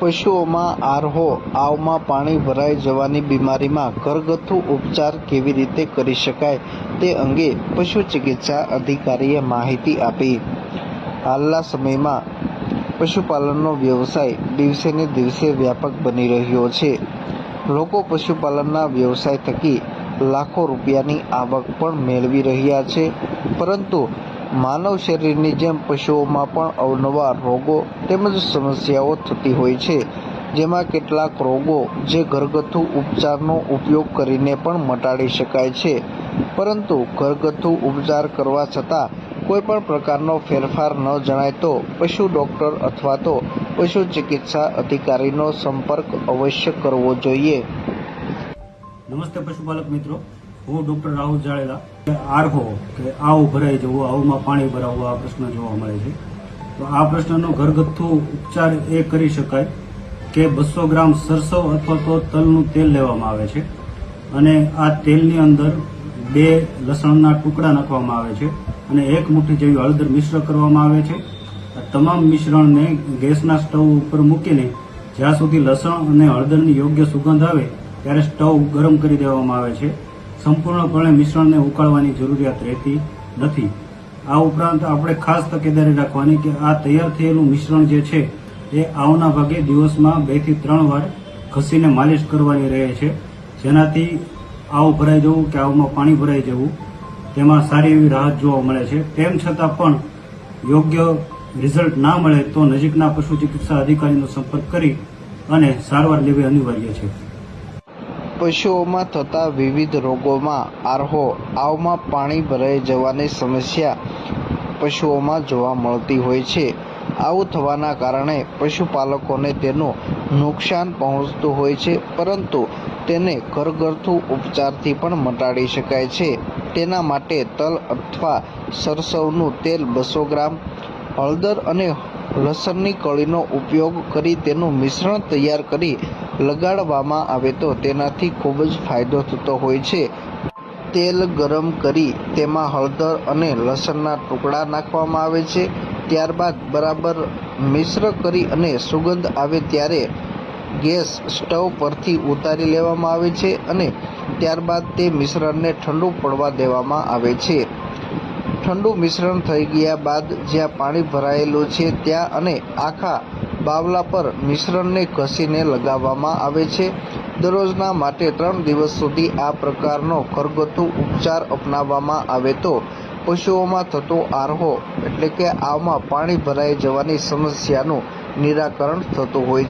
પશુઓમાં આરહો આવમાં પાણી ભરાઈ જવાની બીમારીમાં ઘરગથ્થુ ઉપચાર કેવી રીતે કરી શકાય તે અંગે પશુ ચિકિત્સા અધિકારીએ માહિતી આપી। હાલના સમયમાં પશુપાલનનો વ્યવસાય દિવસે ને દિવસે વ્યાપક બની રહ્યો છે। લોકો પશુપાલનના વ્યવસાય થકી લાખો રૂપિયાની આવક પણ મેળવી રહ્યા છે, પરંતુ માનવ શરીરની જેમ પશુઓમાં પણ અવનવા રોગો તેમજ સમસ્યાઓ થતી હોય છે, જેમાં કેટલાક રોગો જે ઘરગથ્થુ ઉપચારનો ઉપયોગ કરીને પણ મટાડી શકાય છે, પરંતુ ઘરગથ્થુ ઉપચાર કરવા છતાં કોઈ પણ પ્રકારનો ફેરફાર ન જણાય તો પશુ ડૉક્ટર અથવા તો પશુ ચિકિત્સા અધિકારીનો સંપર્ક અવશ્ય કરવો જોઈએ। નમસ્તે પશુપાલક મિત્રો, હું ડૉક્ટર રાહુલ જાડેજા। આરહો કે આવ ભરાઈ જવું, આવમાં પાણી ભરાવવું આ પ્રશ્ન જોવા મળે છે। તો આ પ્રશ્નનો ઘરગથ્થુ ઉપચાર એ કરી શકાય કે 200 ગ્રામ સરસવ અથવા તો તલનું તેલ લેવામાં આવે છે અને આ તેલની અંદર 2 લસણના ટુકડા નાખવામાં આવે છે અને 1 મુઠ્ઠી જેવી હળદર મિશ્ર કરવામાં આવે છે। આ તમામ મિશ્રણને ગેસના સ્ટવ ઉપર મૂકીને જ્યાં સુધી લસણ અને હળદરની યોગ્ય સુગંધ આવે ત્યારે સ્ટવ ગરમ કરી દેવામાં આવે છે। સંપૂર્ણપણે મિશ્રણને ઉકાળવાની જરૂરિયાત રહેતી નથી। આ ઉપરાંત આપણે ખાસ તકેદારી રાખવાની કે આ તૈયાર થયેલું મિશ્રણ જે છે એ આવના ભાગે દિવસમાં 2 થી 3 વાર ઘસીને માલિશ કરવાની રહે છે, જેનાથી આવ ભરાઈ જવું કે આવમાં પાણી ભરાઈ જવું તેમાં સારી એવી રાહત જોવા મળે છે। તેમ છતાં પણ યોગ્ય રિઝલ્ટ ના મળે તો નજીકના પશુ ચિકિત્સા અધિકારીનો સંપર્ક કરી અને સારવાર લેવી અનિવાર્ય છે। પશુઓમાં થતા વિવિધ રોગોમાં આરહો આવમાં પાણી ભરાઈ જવાની સમસ્યા પશુઓમાં જોવા મળતી હોય છે। આવું થવાના કારણે પશુપાલકોને તેનું નુકસાન પહોંચતું હોય છે, પરંતુ તેને ઘરગથ્થુ ઉપચારથી પણ મટાડી શકાય છે। તેના માટે તલ અથવા સરસવનું તેલ 200 ગ્રામ, હળદર અને લસણની કળીનો ઉપયોગ કરી તેનું મિશ્રણ તૈયાર કરી લગાડવામાં આવે તો તેનાથી ખૂબ જ ફાયદો થતો હોય છે। તેલ ગરમ કરી તેમાં હળદર અને લસણના ટુકડા નાખવામાં આવે છે, ત્યારબાદ બરાબર મિશ્ર કરી અને સુગંધ આવે ત્યારે ગેસ સ્ટવ પરથી ઉતારી લેવામાં આવે છે અને ત્યારબાદ તે મિશ્રણને ઠંડુ પડવા દેવામાં આવે છે। ઠંડુ મિશ્રણ થઈ ગયા બાદ જ્યાં પાણી ભરાયેલું છે ત્યાં અને આખા બાવલા પર મિશ્રણને ઘસીને લગાવવામાં આવે છે। દરરોજના માટે 3 દિવસ સુધી આ પ્રકારનો ઘરગથ્થુ ઉપચાર અપનાવવામાં આવે તો પશુઓમાં થતો આરહો એટલે કે આવમાં પાણી ભરાઈ જવાની સમસ્યાનું નિરાકરણ થતું હોય છે।